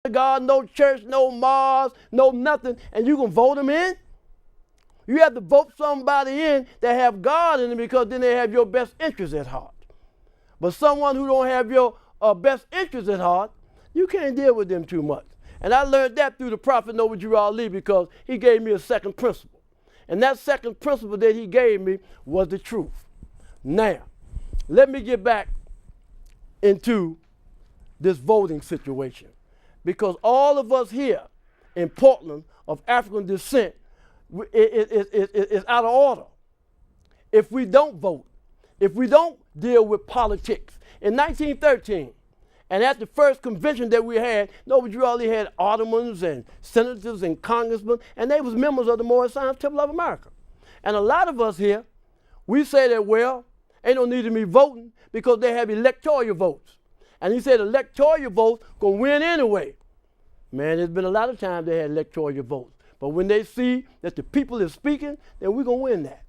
God, no church, no Mars, no nothing, and you can vote them in? You have to vote somebody in that have God in them, because then they have your best interest at heart. But someone who don't have your best interest at heart, you can't deal with them too much. And I learned that through the prophet Noble Ali, because he gave me a second principle. And that second principle that he gave me was the truth. Now, let me get back into this voting situation, because all of us here in Portland of African descent is out of order if we don't vote, if we don't deal with politics. In 1913, and at the first convention that we had, Noble Ali had aldermen and senators and congressmen, and they was members of the Moorish Science Temple of America. And a lot of us here, we say that, well, ain't no need to be voting because they have electoral votes. And he said electoral votes gonna win anyway. Man, there's been a lot of times they had electoral votes. But when they see that the people is speaking, then we're gonna win that.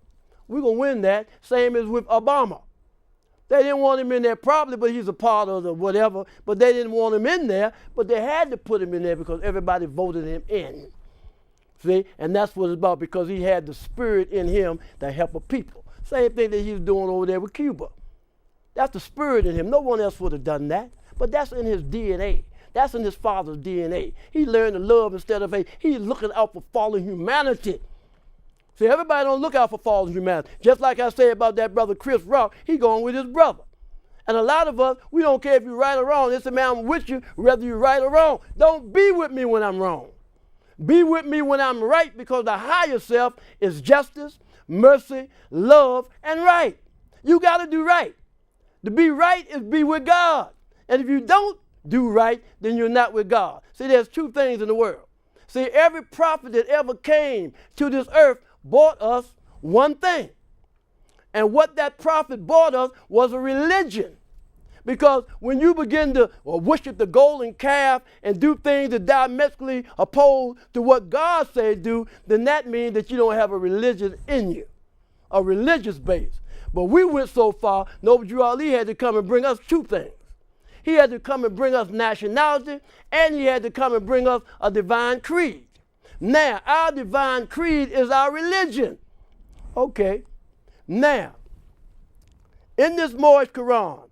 We're gonna win that, same as with Obama. They didn't want him in there probably, but he's a part of the whatever, but they didn't want him in there, but they had to put him in there because everybody voted him in. See, and that's what it's about, because he had the spirit in him to help a people. Same thing that he's doing over there with Cuba. That's the spirit in him. No one else would have done that, but that's in his DNA. That's in his father's DNA. He learned to love instead of hate. He's looking out for fallen humanity. See, everybody don't look out for fallen humanity. Just like I said about that brother Chris Rock, he going with his brother. And a lot of us, we don't care if you're right or wrong. They say, man, I'm with you, whether you're right or wrong. Don't be with me when I'm wrong. Be with me when I'm right, because the higher self is justice, mercy, love, and right. You got to do right. To be right is be with God. And if you don't do right, then you're not with God. See, there's two things in the world. See, every prophet that ever came to this earth brought us one thing. And what that prophet brought us was a religion. Because when you begin to worship the golden calf and do things that diametrically oppose to what God said do, then that means that you don't have a religion in you, a religious base. But we went so far, Noble Ali had to come and bring us two things. He had to come and bring us nationality, and he had to come and bring us a divine creed. Now, our divine creed is our religion. Okay. Now, in this Moorish Quran,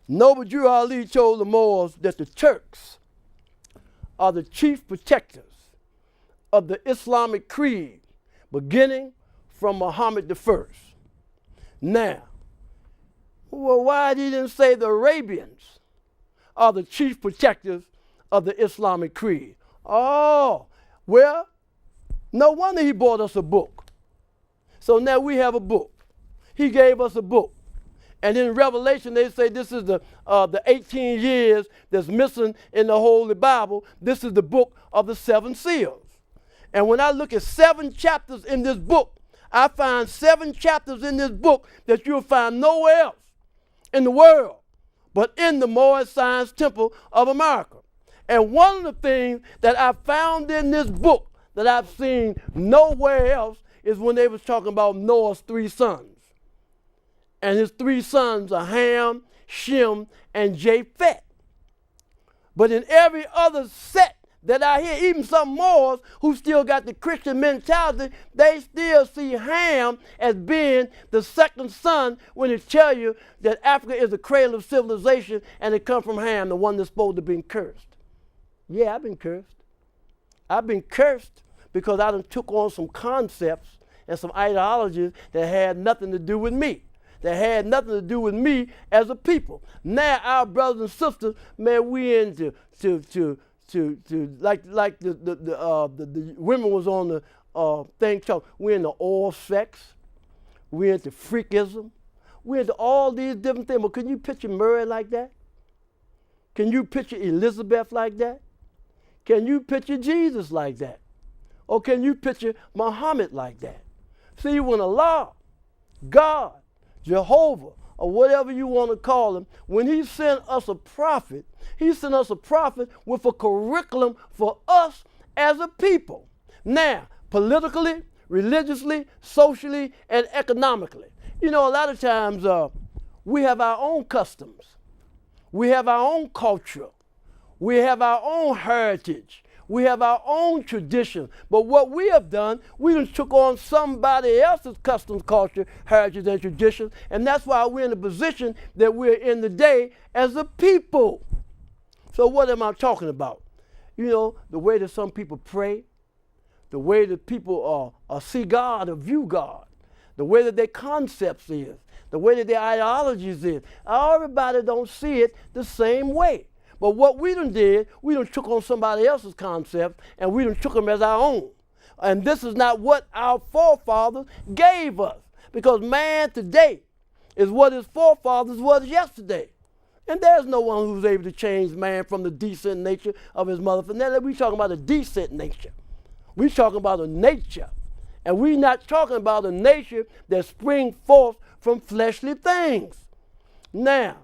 Noble Drew Ali told the Moors that the Turks are the chief protectors of the Islamic creed, beginning from Muhammad I. Now, well, why didn't he say the Arabians are the chief protectors of the Islamic creed? Oh, well, no wonder he bought us a book. So now we have a book. He gave us a book. And in Revelation, they say this is the 18 years that's missing in the Holy Bible. This is the book of the seven seals. And when I look at 7 chapters in this book, I find 7 chapters in this book that you'll find nowhere else in the world but in the Moorish Science Temple of America. And one of the things that I found in this book that I've seen nowhere else is when they was talking about Noah's 3 sons. And his 3 sons are Ham, Shem, and Japheth. But in every other set that I hear, even some Moors who still got the Christian mentality, they still see Ham as being the second son when they tell you that Africa is the cradle of civilization and it comes from Ham, the one that's supposed to be cursed. Yeah, I've been cursed. I've been cursed because I done took on some concepts and some ideologies that had nothing to do with me. That had nothing to do with me as a people. Now our brothers and sisters, man, we into like the women was on the thing talk. We're into oral sex. We're into freakism. We're into all these different things. But can you picture Mary like that? Can you picture Elizabeth like that? Can you picture Jesus like that? Or can you picture Muhammad like that? See, when Allah, God, Jehovah, or whatever you want to call him, when he sent us a prophet, he sent us a prophet with a curriculum for us as a people. Now, politically, religiously, socially, and economically. You know, a lot of times we have our own customs. We have our own culture. We have our own heritage. We have our own tradition. But what we have done, we just took on somebody else's customs, culture, heritage, and tradition. And that's why we're in the position that we're in today as a people. So what am I talking about? You know, the way that some people pray, the way that people see God or view God, the way that their concepts is, the way that their ideologies is. Everybody don't see it the same way. But what we done did, we done took on somebody else's concept and we done took them as our own. And this is not what our forefathers gave us. Because man today is what his forefathers was yesterday. And there's no one who's able to change man from the decent nature of his mother. Now we're talking about a decent nature. We're talking about a nature. And we're not talking about a nature that springs forth from fleshly things. Now,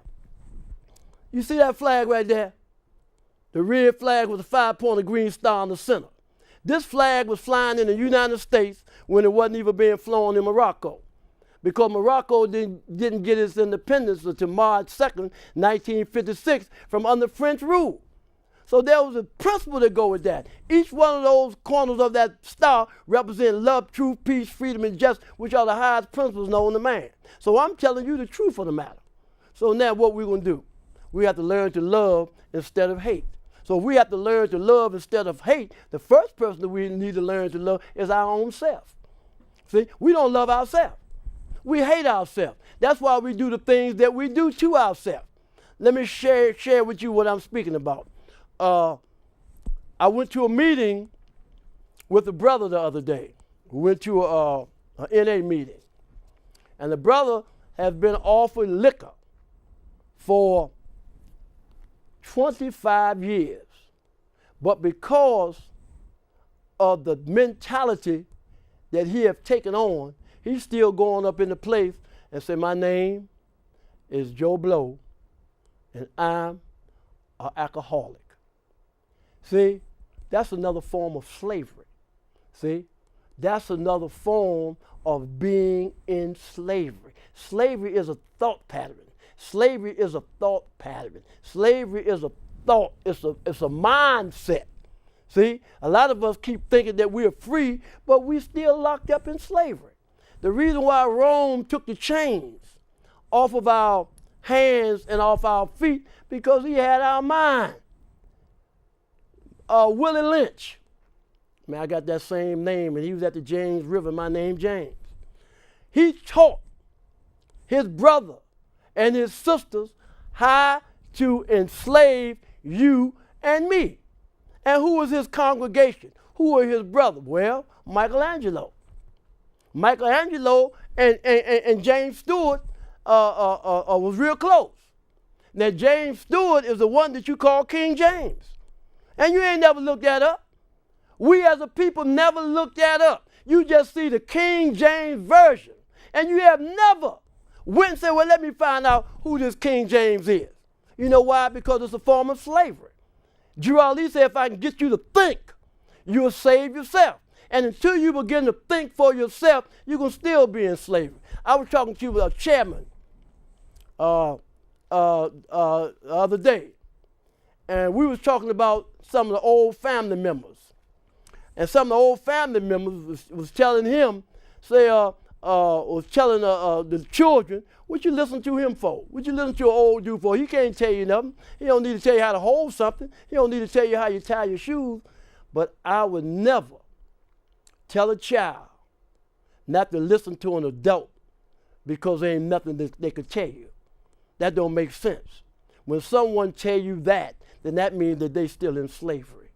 you see that flag right there? The red flag with a 5-pointed green star in the center. This flag was flying in the United States when it wasn't even being flown in Morocco. Because Morocco didn't get its independence until March 2nd, 1956 from under French rule. So there was a principle to go with that. Each one of those corners of that star represent love, truth, peace, freedom, and justice, which are the highest principles known to man. So I'm telling you the truth of the matter. So now what we're going to do? We have to learn to love instead of hate. So if we have to learn to love instead of hate, the first person that we need to learn to love is our own self. See, we don't love ourselves. We hate ourselves. That's why we do the things that we do to ourselves. Let me share with you what I'm speaking about. I went to a meeting with a brother the other day. We went to a NA meeting. And the brother has been offered liquor for 25 years. But because of the mentality that he has taken on, he's still going up in the place and say, my name is Joe Blow, and I'm an alcoholic. See, that's another form of slavery. See, that's another form of being in slavery. Slavery is a thought pattern. Slavery is a thought pattern. Slavery is a thought, it's a mindset. See, a lot of us keep thinking that we're free, but we're still locked up in slavery. The reason why Rome took the chains off of our hands and off our feet, because he had our mind. Willie Lynch, man, I got that same name, and he was at the James River, my name James. He taught his brother and his sisters how to enslave you and me. And who was his congregation? Who were his brothers? Well, Michelangelo. Michelangelo and James Stewart was real close. Now, James Stewart is the one that you call King James. And you ain't never looked that up. We as a people never looked that up. You just see the King James version. And you have never went and said, well, let me find out who this King James is. You know why? Because it's a form of slavery. Girardi said, if I can get you to think, you'll save yourself. And until you begin to think for yourself, you're going to still be in slavery. I was talking to you with a chairman the other day. And we was talking about some of the old family members. And some of the old family members was telling him, was telling the children, what you listen to him for? What you listen to an old dude for? He can't tell you nothing. He don't need to tell you how to hold something. He don't need to tell you how you tie your shoes. But I would never tell a child not to listen to an adult because there ain't nothing that they could tell you. That don't make sense. When someone tell you that, then that means that they still in slavery.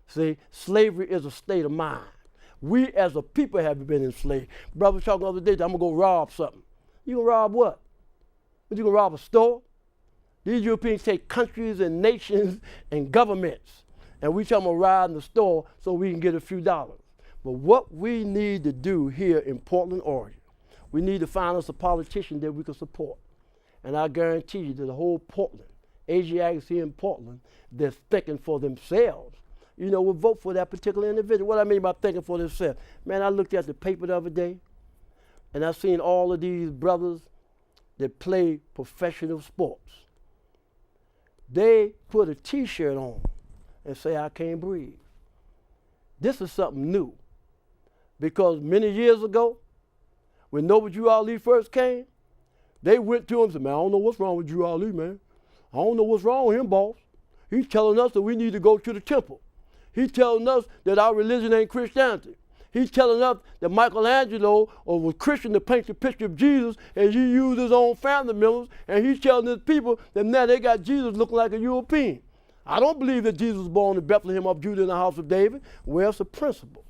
See, slavery is a state of mind. We as a people have been enslaved. Brother was talking the other day, I'm gonna go rob something. You gonna rob what? You gonna rob a store? These Europeans take countries and nations and governments, and we tell them to rob in the store so we can get a few dollars. But what we need to do here in Portland, Oregon, we need to find us a politician that we can support. And I guarantee you that the whole Portland, Asiatics here in Portland, they're thinking for themselves, you know, will vote for that particular individual. What I mean by thinking for themselves, man, I looked at the paper the other day, and I seen all of these brothers that play professional sports. They put a t-shirt on and say, I can't breathe. This is something new. Because many years ago, when Noble Drew Ali first came, they went to him and said, man, I don't know what's wrong with Drew Ali, man. I don't know what's wrong with him, boss. He's telling us that we need to go to the temple. He's telling us that our religion ain't Christianity. He's telling us that Michelangelo was Christian to paint the picture of Jesus, and he used his own family members, and he's telling his people that now they got Jesus looking like a European. I don't believe that Jesus was born in Bethlehem of Judah in the house of David. Well, it's a principle.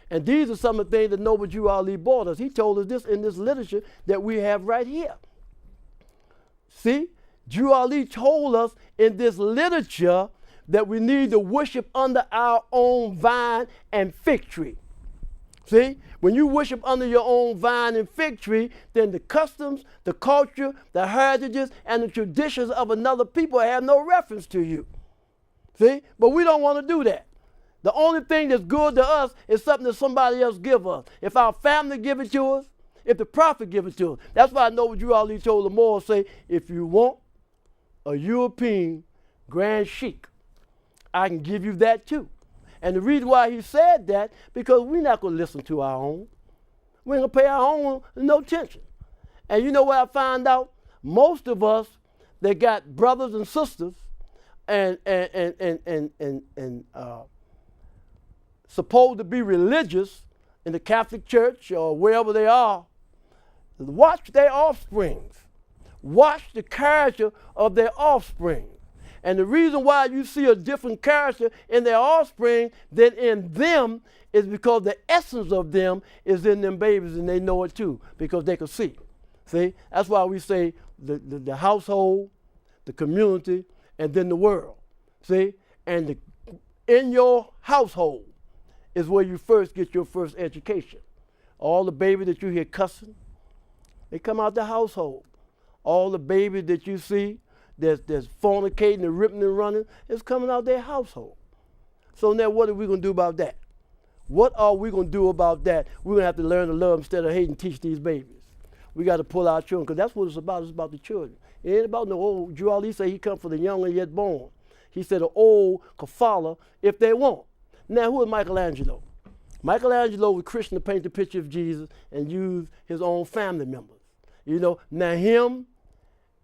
And these are some of the things that Noble Drew Ali brought us. He told us this in this literature that we have right here. See, Drew Ali told us in this literature that we need to worship under our own vine and fig tree. See, when you worship under your own vine and fig tree, then the customs, the culture, the heritages, and the traditions of another people have no reference to you. See, but we don't want to do that. The only thing that's good to us is something that somebody else give us. If our family give it to us, if the prophet give it to us. That's why I know what Drew Ali told the Moors, say, if you want a European Grand Sheikh, I can give you that too. And the reason why he said that, because we're not going to listen to our own. We're going to pay our own no attention. And you know what I found out? Most of us that got brothers and sisters and supposed to be religious in the Catholic Church or wherever they are, watch their offsprings. Watch the character of their offspring. And the reason why you see a different character in their offspring than in them is because the essence of them is in them babies, and they know it too because they can see. See, that's why we say the household, the community, and then the world. See, and in your household is where you first get your first education. All the babies that you hear cussing, they come out the household. All the babies that you see that's fornicating and ripping and running is coming out their household. So now what are we going to do about that? What are we going to do about that? We're going to have to learn to love instead of hate and teach these babies. We got to pull our children, because that's what it's about. It's about the children. It ain't about no old. Drew Ali said he come for the young and yet born. He said the old can follow if they want. Now, who is Michelangelo? Michelangelo was Christian to paint the picture of Jesus and use his own family members. You know, now him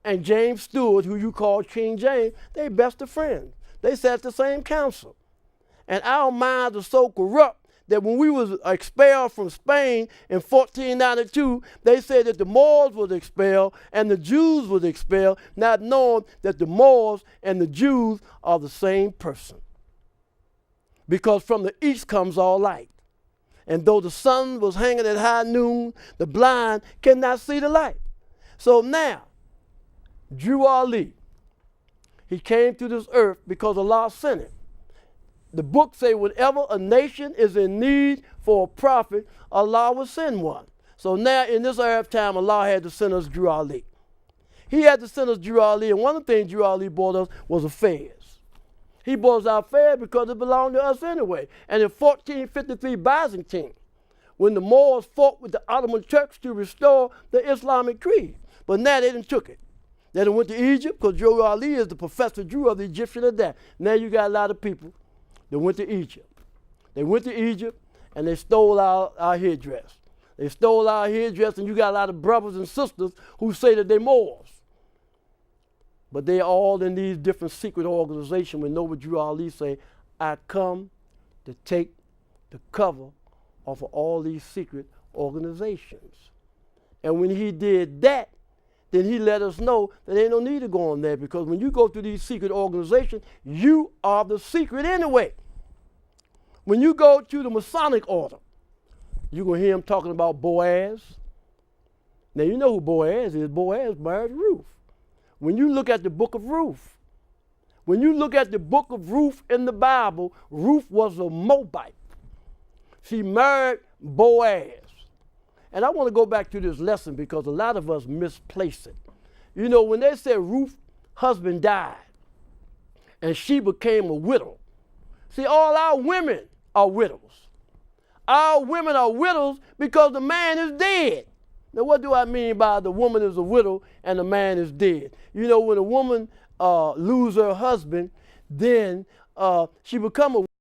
and James Stewart, who you call King James, they best of friends. They sat at the same council. And our minds are so corrupt that when we was expelled from Spain in 1492, they said that the Moors was expelled and the Jews was expelled, not knowing that the Moors and the Jews are the same person. Because from the east comes all light. And though the sun was hanging at high noon, the blind cannot see the light. So now, Drew Ali, he came to this earth because Allah sent him. The book say whenever a nation is in need for a prophet, Allah will send one. So now in this Arab time, Allah had to send us Drew Ali. He had to send us Drew Ali, and one of the things Drew Ali brought us was affairs. He brought us our affairs because it belonged to us anyway. And in 1453 Byzantine, when the Moors fought with the Ottoman Turks to restore the Islamic creed, but now they done took it. They done went to Egypt, because Drew Ali is the Professor Drew of the Egyptian of that. Now you got a lot of people that went to Egypt. They went to Egypt and they stole our headdress. They stole our headdress, and you got a lot of brothers and sisters who say that they're Moors. But they're all in these different secret organizations. When Noble Drew Ali say, I come to take the cover off of all these secret organizations. And when he did that, then he let us know that ain't no need to go on there, because when you go to these secret organizations, you are the secret anyway. When you go to the Masonic order, you're going to hear him talking about Boaz. Now you know who Boaz is. Boaz married Ruth. When you look at the book of Ruth, when you look at the book of Ruth in the Bible, Ruth was a Moabite. She married Boaz. And I want to go back to this lesson because a lot of us misplace it. You know, when they said Ruth's husband died and she became a widow, see, all our women are widows. Our women are widows because the man is dead. Now, what do I mean by the woman is a widow and the man is dead? You know, when a woman loses her husband, then she become a